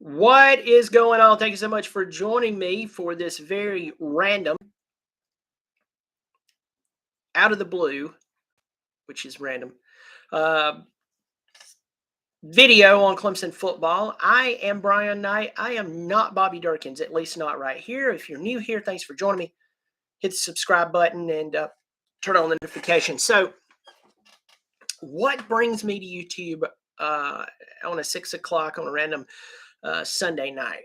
What is going on? Thank you so much for joining me for this very random, out of the blue, which is random, uh, video on Clemson football. I am Brian Knight. I am not Bobby Durkins, at least not right here. If you're new here, thanks for joining me. Hit the subscribe button and turn on the notifications. So, what brings me to YouTube on a 6 o'clock on a random Sunday night?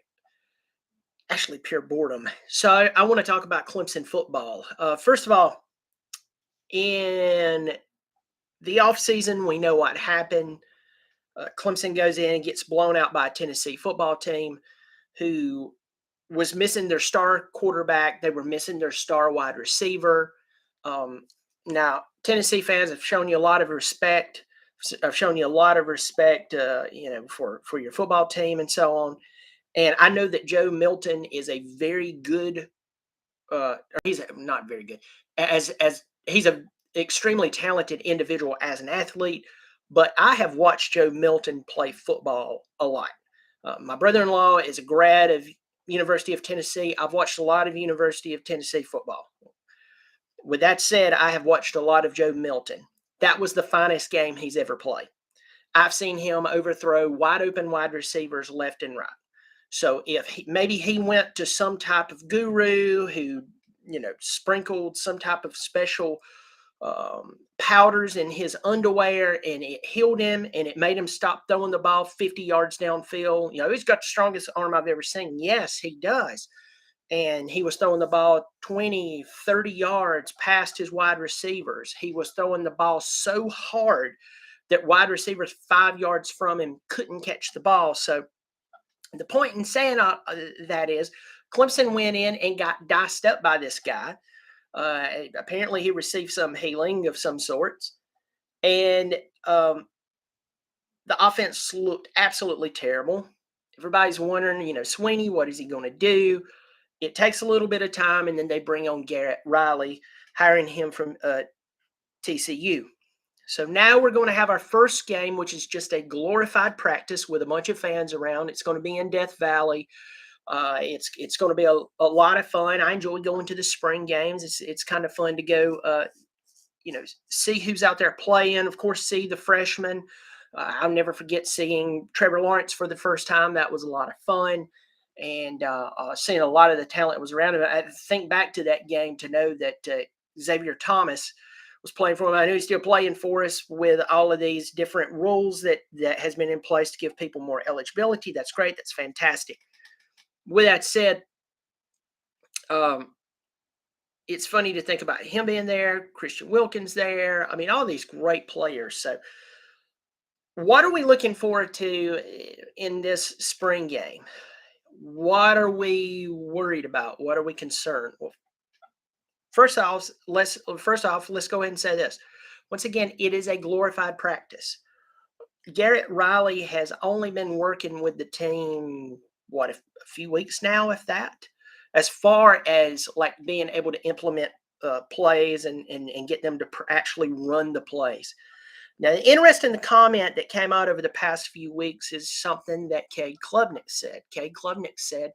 Actually, pure boredom. So I want to talk about Clemson football. First of all, in the offseason, we know what happened. Clemson goes in and gets blown out by a Tennessee football team who was missing their star quarterback. They were missing their star wide receiver. Now, Tennessee fans have shown you a lot of respect. I've shown you a lot of respect, for your football team and so on. And I know that Joe Milton is a very good, he's not very good, as he's a extremely talented individual as an athlete. But I have watched Joe Milton play football a lot. My brother-in-law is a grad of University of Tennessee. I've watched a lot of University of Tennessee football. With that said, I have watched a lot of Joe Milton. That was the finest game he's ever played. I've seen him overthrow wide open wide receivers left and right. So if maybe he went to some type of guru who, sprinkled some type of special powders in his underwear and it healed him and it made him stop throwing the ball 50 yards downfield. He's got the strongest arm I've ever seen. Yes, he does. And he was throwing the ball 20, 30 yards past his wide receivers. He was throwing the ball so hard that wide receivers 5 yards from him couldn't catch the ball. So the point in saying that is Clemson went in and got diced up by this guy. Apparently, he received some healing of some sorts. And the offense looked absolutely terrible. Everybody's wondering, Sweeney, what is he going to do? It takes a little bit of time, and then they bring on Garrett Riley, hiring him from TCU. So now we're going to have our first game, which is just a glorified practice with a bunch of fans around. It's going to be in Death Valley. It's going to be a lot of fun. I enjoy going to the spring games. It's kind of fun to go, see who's out there playing. Of course, see the freshmen. I'll never forget seeing Trevor Lawrence for the first time. That was a lot of fun. And seeing a lot of the talent that was around him. I think back to that game to know that Xavier Thomas was playing for him. I know he's still playing for us with all of these different rules that has been in place to give people more eligibility. That's great. That's fantastic. With that said, it's funny to think about him being there, Christian Wilkins there. I mean, all these great players. So what are we looking forward to in this spring game? What are we worried about? What are we concerned? Well, First off, let's go ahead and say this. Once again, it is a glorified practice. Garrett Riley has only been working with the team, a few weeks now, if that, as far as like being able to implement plays and get them to actually run the plays. Now, the interesting comment that came out over the past few weeks is something that Cade Klubnik said. Cade Klubnik said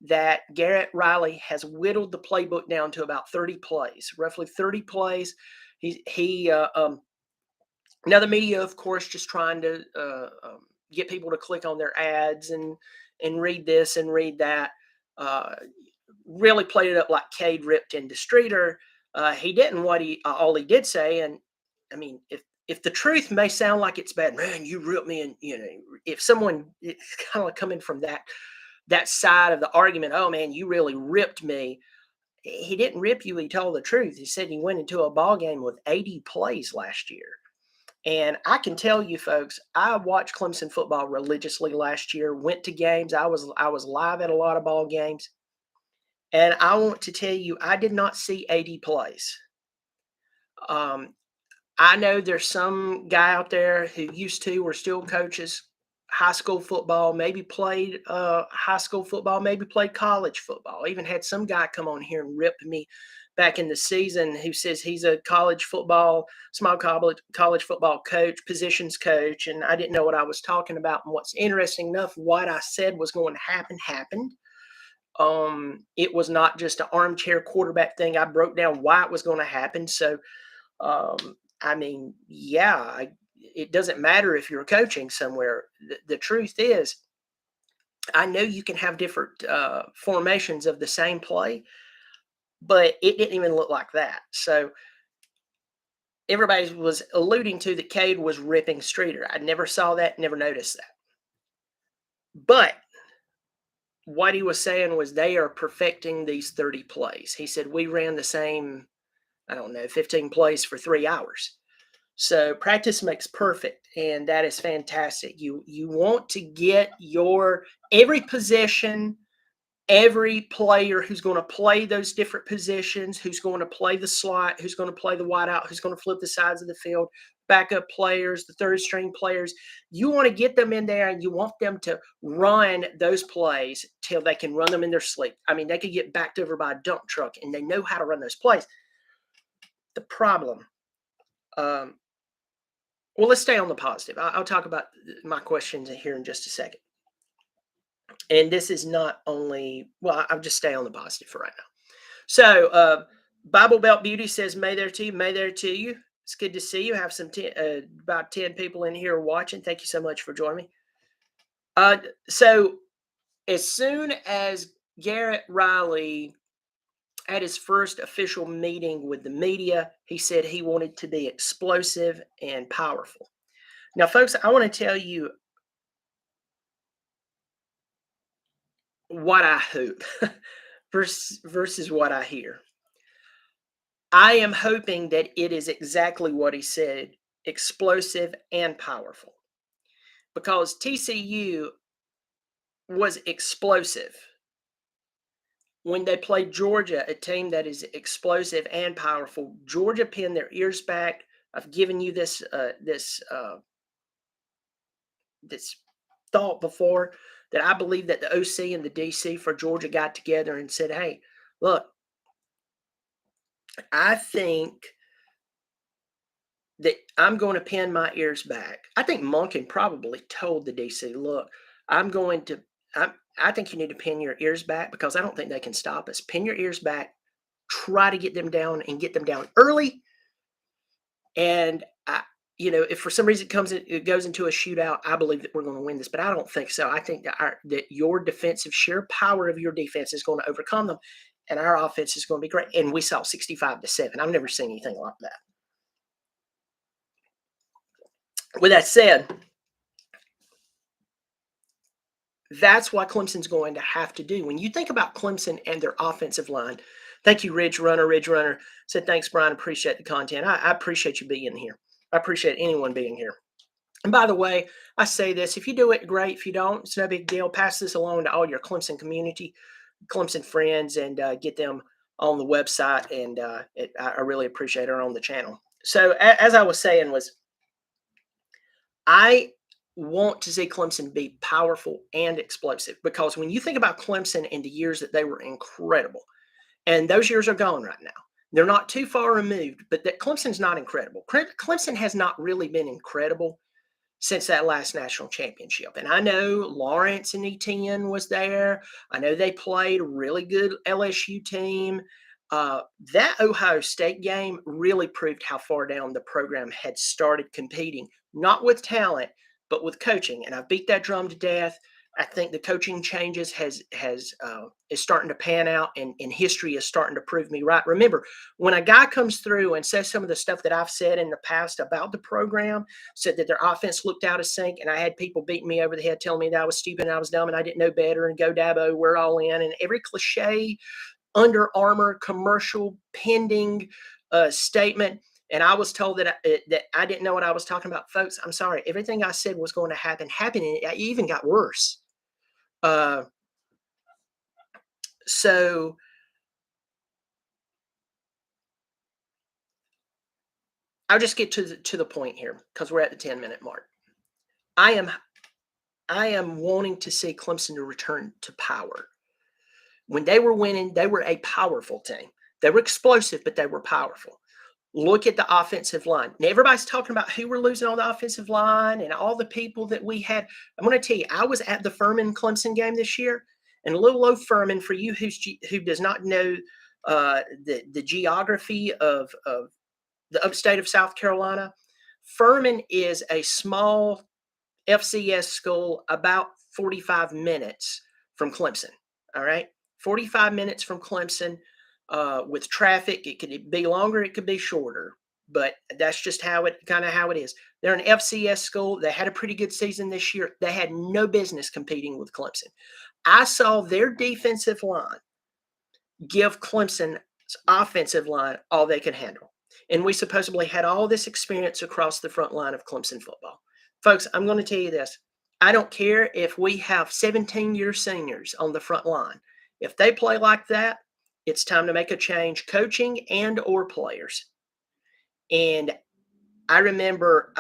that Garrett Riley has whittled the playbook down to about 30 plays, roughly 30 plays. Now the media, of course, just trying to get people to click on their ads and read this and read that. Really played it up like Cade ripped into Streeter. He didn't all he did say. And I mean, if the truth may sound like it's bad, man, you ripped me. And, if someone, it's kind of like coming from that side of the argument, oh man, you really ripped me. He didn't rip you. He told the truth. He said he went into a ball game with 80 plays last year. And I can tell you folks, I watched Clemson football religiously last year, went to games. I was live at a lot of ball games. And I want to tell you, I did not see 80 plays. I know there's some guy out there who used to or still coaches high school football, maybe played high school football, maybe played college football. Even had some guy come on here and rip me back in the season who says he's a small college football coach, positions coach, and I didn't know what I was talking about. And what's interesting enough, what I said was going to happen happened. It was not just an armchair quarterback thing. I broke down why it was going to happen. So, I mean, yeah, it doesn't matter if you're coaching somewhere. The truth is, I know you can have different formations of the same play, but it didn't even look like that. So everybody was alluding to that Cade was ripping Streeter. I never saw that, never noticed that. But what he was saying was they are perfecting these 30 plays. He said, we ran the same, I don't know, 15 plays for 3 hours. So practice makes perfect, and that is fantastic. You want to get your every position, every player who's going to play those different positions, who's going to play the slot, who's going to play the wideout, who's going to flip the sides of the field, backup players, the third string players. You want to get them in there and you want them to run those plays till they can run them in their sleep. I mean, they could get backed over by a dump truck and they know how to run those plays. The problem, well, let's stay on the positive. I'll talk about my questions here in just a second. And this is not only, well, I'll just stay on the positive for right now. So, Bible Belt Beauty says, May there to you, May there to you. It's good to see you. Have some about 10 people in here watching. Thank you so much for joining me. So, as soon as Garrett Riley at his first official meeting with the media, he said he wanted to be explosive and powerful. Now, folks, I want to tell you what I hope versus what I hear. I am hoping that it is exactly what he said, explosive and powerful. Because TCU was explosive when they played Georgia, a team that is explosive and powerful. Georgia pinned their ears back. I've given you this thought before, that I believe that the OC and the DC for Georgia got together and said, hey, look, I think that I'm going to pin my ears back. I think Monken probably told the DC, look, I think you need to pin your ears back because I don't think they can stop us. Pin your ears back, try to get them down and get them down early. And if for some reason it goes into a shootout, I believe that we're going to win this, but I don't think so. I think that your defensive sheer power of your defense is going to overcome them, and our offense is going to be great. And we saw 65-7. I've never seen anything like that. With that said, that's what Clemson's going to have to do. When you think about Clemson and their offensive line, thank you, Ridge Runner. Ridge Runner said, thanks, Brian. Appreciate the content. I appreciate you being here. I appreciate anyone being here. And by the way, I say this, if you do it, great. If you don't, it's no big deal. Pass this along to all your Clemson community, Clemson friends, and get them on the website. And I really appreciate her on the channel. So as I was saying I want to see Clemson be powerful and explosive, because when you think about Clemson in the years that they were incredible, and those years are gone right now, they're not too far removed, but that Clemson's not incredible. Clemson has not really been incredible since that last national championship. And I know Lawrence and Etienne was there. I know they played a really good LSU team. That Ohio State game really proved how far down the program had started competing, not with talent, but with coaching. And I beat that drum to death. I think the coaching changes is starting to pan out, and history is starting to prove me right. Remember, when a guy comes through and says some of the stuff that I've said in the past about the program, said that their offense looked out of sync, and I had people beating me over the head telling me that I was stupid and I was dumb and I didn't know better, and go Dabo, we're all in, and every cliche Under Armour commercial pending statement. And I was told that I didn't know what I was talking about. Folks, I'm sorry. Everything I said was going to happen, happened, and it even got worse. So I'll just get to the point here, because we're at the 10-minute mark. I am wanting to see Clemson to return to power. When they were winning, they were a powerful team. They were explosive, but they were powerful. Look at the offensive line. Now, everybody's talking about who we're losing on the offensive line and all the people that we had. I'm going to tell you, I was at the Furman Clemson game this year, and little old Furman, for you who does not know the geography of the upstate of South Carolina, Furman is a small FCS school about 45 minutes from Clemson. All right. 45 minutes from Clemson with traffic. It could be longer, it could be shorter, but that's just how it is. They're an FCS school. They had a pretty good season this year. They had no business competing with Clemson. I saw their defensive line give Clemson's offensive line all they could handle. And we supposedly had all this experience across the front line of Clemson football. Folks, I'm going to tell you this. I don't care if we have 17-year seniors on the front line. If they play like that, it's time to make a change, coaching and or players. And I remember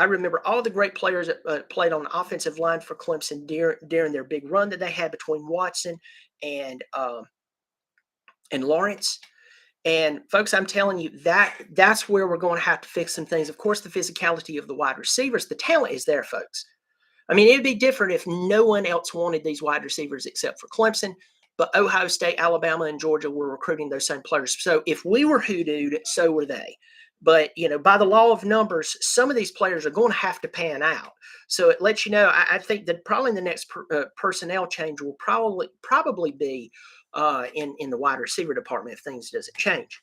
all the great players that played on the offensive line for Clemson during their big run that they had between Watson and Lawrence. And folks, I'm telling you that's where we're going to have to fix some things. Of course, the physicality of the wide receivers, the talent is there, folks. I mean, it'd be different if no one else wanted these wide receivers except for Clemson, but Ohio State, Alabama, and Georgia were recruiting those same players. So if we were hoodooed, so were they. But, by the law of numbers, some of these players are going to have to pan out. So it lets you know, I think that probably the next personnel change will probably be in the wide receiver department if things doesn't change.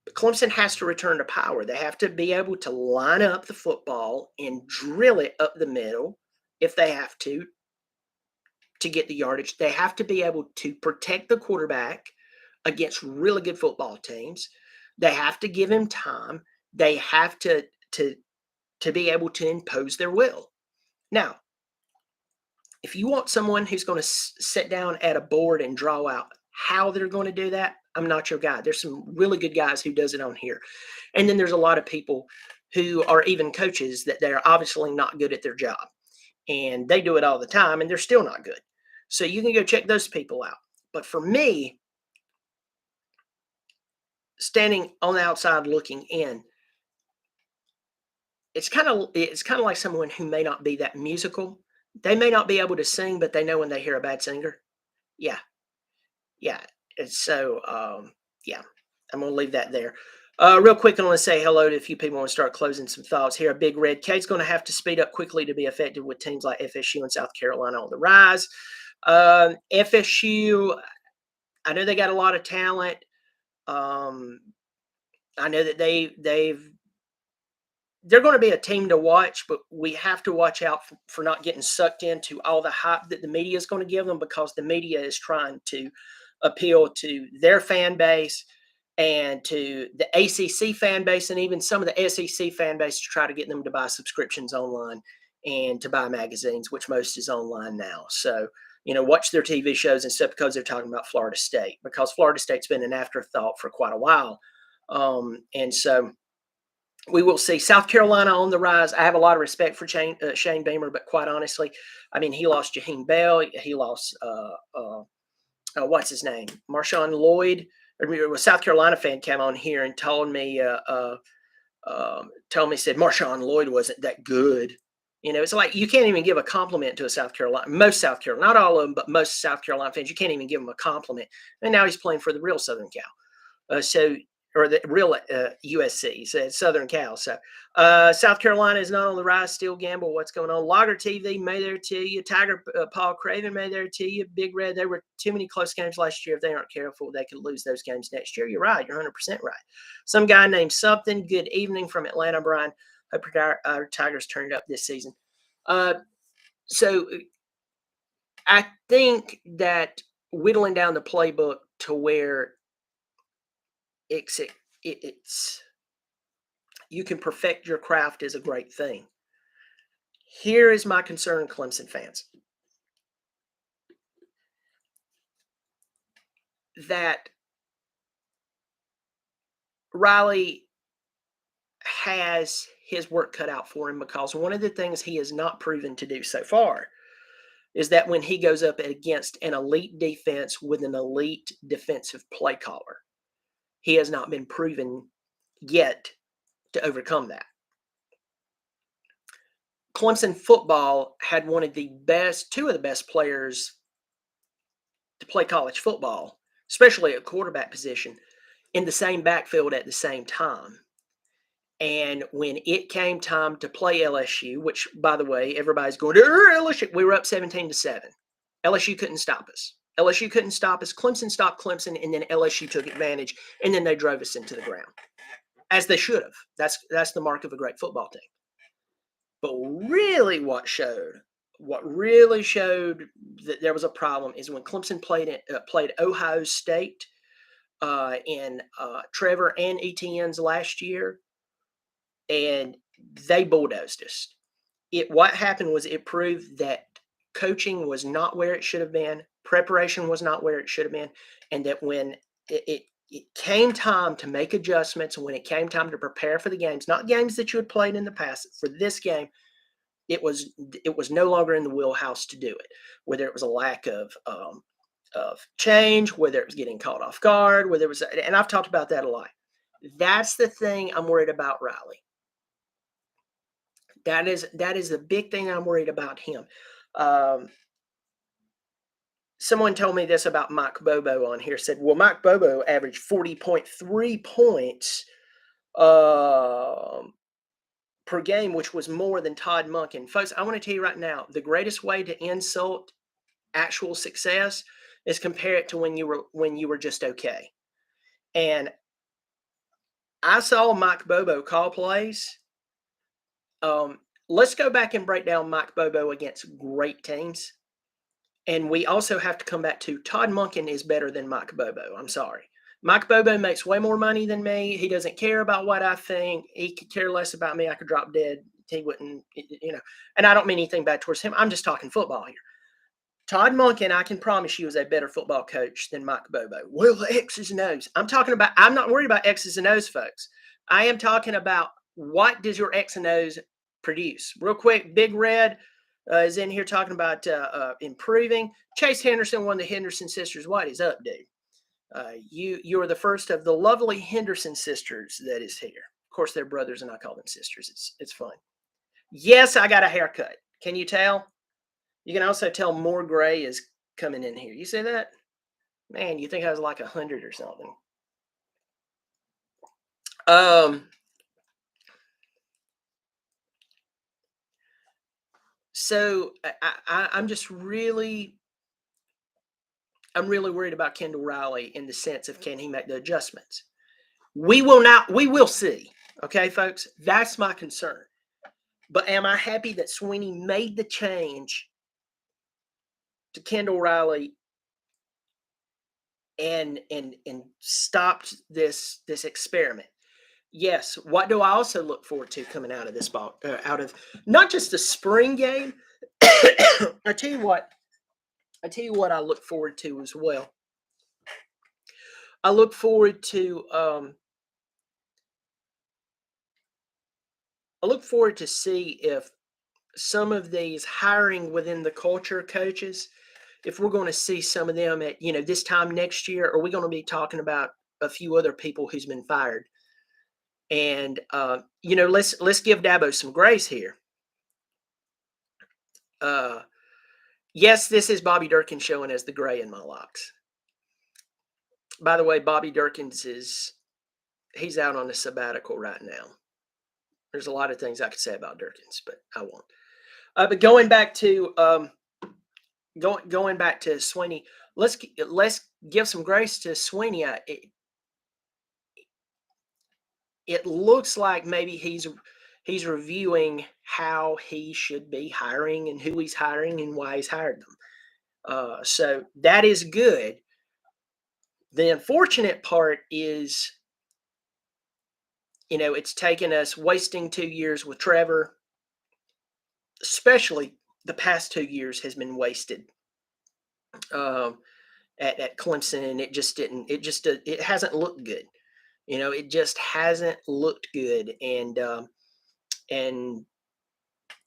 But Clemson has to return to power. They have to be able to line up the football and drill it up the middle if they have to get the yardage. They have to be able to protect the quarterback against really good football teams. They have to give him time. They have to be able to impose their will. Now, if you want someone who's going to sit down at a board and draw out how they're going to do that, I'm not your guy. There's some really good guys who does it on here. And then there's a lot of people who are even coaches that they're obviously not good at their job. And they do it all the time and they're still not good. So you can go check those people out. But for me, standing on the outside looking in, it's kind of like someone who may not be that musical. They may not be able to sing, but they know when they hear a bad singer. Yeah. Yeah. And so, yeah, I'm going to leave that there. Real quick, I want to say hello to a few people. I want to start closing some thoughts here. Big Red Kate's going to have to speed up quickly to be effective with teams like FSU and South Carolina on the rise. FSU, I know they got a lot of talent. I know that they're going to be a team to watch, but we have to watch out for not getting sucked into all the hype that the media is going to give them, because the media is trying to appeal to their fan base and to the ACC fan base and even some of the SEC fan base to try to get them to buy subscriptions online and to buy magazines, which most is online now. So, watch their TV shows and stuff because they're talking about Florida State, because Florida State's been an afterthought for quite a while. And so we will see. South Carolina on the rise. I have a lot of respect for Shane Beamer, but quite honestly, I mean, he lost Jaheim Bell. He lost, what's his name? Marshawn Lloyd. A South Carolina fan came on here and told me, said Marshawn Lloyd wasn't that good. It's like you can't even give a compliment to most South Carolina, not all of them, but most South Carolina fans, you can't even give them a compliment. And now he's playing for the real Southern Cal. Or the real USC, so Southern Cal. So South Carolina is not on the rise. Still gamble. What's going on? Logger TV, may there to you. Tiger Paul Craven, may there to you. Big Red, there were too many close games last year. If they aren't careful, they could lose those games next year. You're right. You're 100% right. Some guy named something. Good evening from Atlanta, Brian. Hope our Tigers turned up this season. So I think that whittling down the playbook to where it's you can perfect your craft is a great thing. Here is my concern, Clemson fans, that Riley has his work cut out for him, because one of the things he has not proven to do so far is that when he goes up against an elite defense with an elite defensive play caller, he has not been proven yet to overcome that. Clemson football had two of the best players to play college football, especially at quarterback position, in the same backfield at the same time. And when it came time to play LSU, which, by the way, everybody's going to LSU, we were up 17-7. LSU couldn't stop us. LSU couldn't stop us. Clemson stopped Clemson, and then LSU took advantage, and then they drove us into the ground, as they should have. That's the mark of a great football team. But really, what really showed that there was a problem is when Clemson played Ohio State in Trevor and Etienne's last year, and they bulldozed us. What happened was it proved that coaching was not where it should have been, preparation was not where it should have been, and that when it came time to make adjustments, and when it came time to prepare for the games, not games that you had played in the past, for this game, it was no longer in the wheelhouse to do it. Whether it was a lack of change, whether it was getting caught off guard, whether it was, and I've talked about that a lot. That's the thing I'm worried about Riley. That is the big thing I'm worried about him. Someone told me this about Mike Bobo on here. Said, well, Mike Bobo averaged 40.3 points per game, which was more than Todd Monken. Folks, I want to tell you right now, the greatest way to insult actual success is compare it to when you were just okay. And I saw Mike Bobo call plays. Let's go back and break down Mike Bobo against great teams. And we also have to come back to Todd Monken is better than Mike Bobo. I'm sorry. Mike Bobo makes way more money than me. He doesn't care about what I think. He could care less about me. I could drop dead. He wouldn't, and I don't mean anything bad towards him. I'm just talking football here. Todd Monken, I can promise you, is a better football coach than Mike Bobo. Well, the X's and O's. I'm not worried about X's and O's, folks. I am talking about what does your X and O's produce. Real quick, Big Red is in here talking about improving. Chase Henderson, one of the Henderson sisters. What is up, dude? You are the first of the lovely Henderson sisters that is here. Of course, they're brothers, and I call them sisters. It's fun. Yes, I got a haircut. Can you tell? You can also tell more gray is coming in here. You see that? Man, you think I was like 100 or something. So I'm really worried about Kendall Riley in the sense of, can he make the adjustments? We will see. Okay, folks, that's my concern. But am I happy that Sweeney made the change to Kendall Riley and stopped this experiment? Yes. What do I also look forward to coming out of this ball, out of not just the spring game? I tell you what I look forward to as well. I look forward to see if some of these hiring within the culture coaches, if we're going to see some of them at this time next year, or are we going to be talking about a few other people who's been fired? And let's give Dabo some grace here. Yes, this is Bobby Durkin showing as the gray in my locks. By the way, Bobby Durkins he's out on a sabbatical right now. There's a lot of things I could say about Durkins, but I won't. But going back to Sweeney, let's give some grace to Sweeney. It looks like maybe he's reviewing how he should be hiring and who he's hiring and why he's hired them. So that is good. The unfortunate part is, it's taken us wasting 2 years with Trevor. Especially the past 2 years has been wasted at Clemson, and it hasn't looked good. It just hasn't looked good, and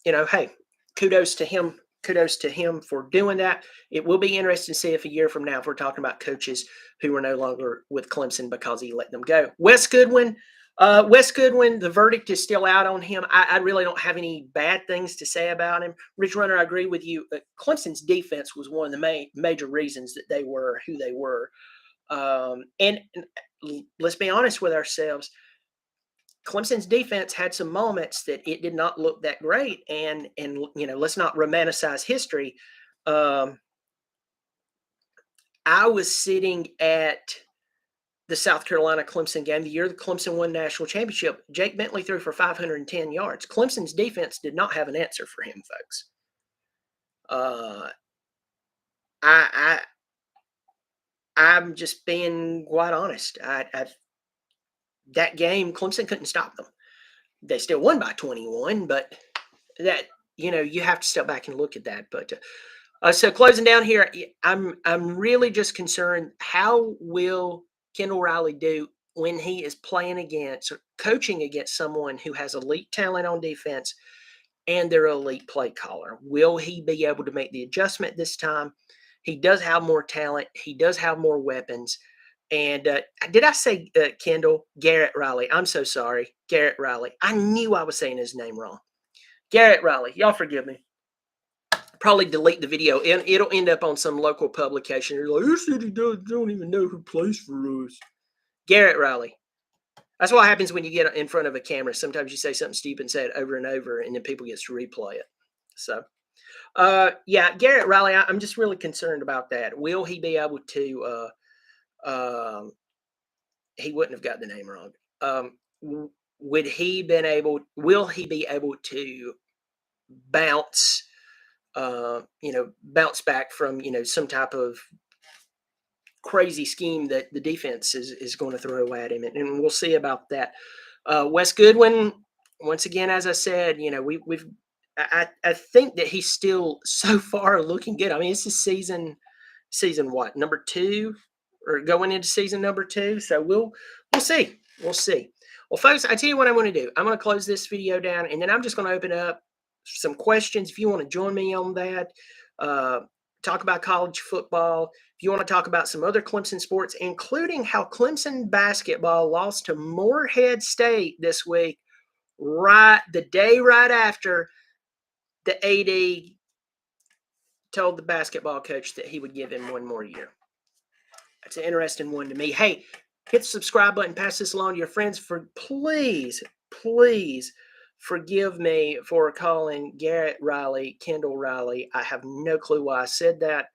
hey, kudos to him kudos to him for doing that. It will be interesting to see if a year from now, if we're talking about coaches who are no longer with Clemson because he let them go. Wes Goodwin, the verdict is still out on him. I really don't have any bad things to say about him. Rich Runner, I agree with you. Clemson's defense was one of the major reasons that they were who they were. And let's be honest with ourselves. Clemson's defense had some moments that it did not look that great, and let's not romanticize history. I was sitting at the South Carolina Clemson game the year the Clemson won national championship. Jake Bentley threw for 510 yards. Clemson's defense did not have an answer for him, folks. I'm just being quite honest. That game, Clemson couldn't stop them. They still won by 21, but that, you have to step back and look at that. But so closing down here, I'm really just concerned, how will Kendall Riley do when he is playing against or coaching against someone who has elite talent on defense and their elite play caller? Will he be able to make the adjustment this time? He does have more talent. He does have more weapons. And did I say Kendall? Garrett Riley. I'm so sorry. Garrett Riley. I knew I was saying his name wrong. Garrett Riley. Y'all forgive me. Probably delete the video. It'll end up on some local publication. You're like, who said he don't even know who plays for us? Garrett Riley. That's what happens when you get in front of a camera. Sometimes you say something stupid and say it over and over, and then people get to replay it. So, Garrett Riley, I'm just really concerned about that. Will he be able to he wouldn't have got the name wrong. Will he be able to bounce back from, some type of crazy scheme that the defense is going to throw at him? And we'll see about that. Wes Goodwin, once again, as I said, I think that he's still so far looking good. I mean, this is season what, number 2, or going into season number 2. So we'll see. We'll see. Well, folks, I tell you what I'm going to do. I'm going to close this video down, and then I'm just going to open up some questions. If you want to join me on that, talk about college football. If you want to talk about some other Clemson sports, including how Clemson basketball lost to Morehead State this week, the day right after the AD told the basketball coach that he would give him one more year. That's an interesting one to me. Hey, hit the subscribe button, pass this along to your friends. Please forgive me for calling Garrett Riley Kendall Riley. I have no clue why I said that.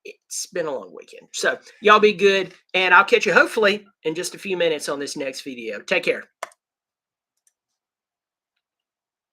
It's been a long weekend. So y'all be good, and I'll catch you hopefully in just a few minutes on this next video. Take care.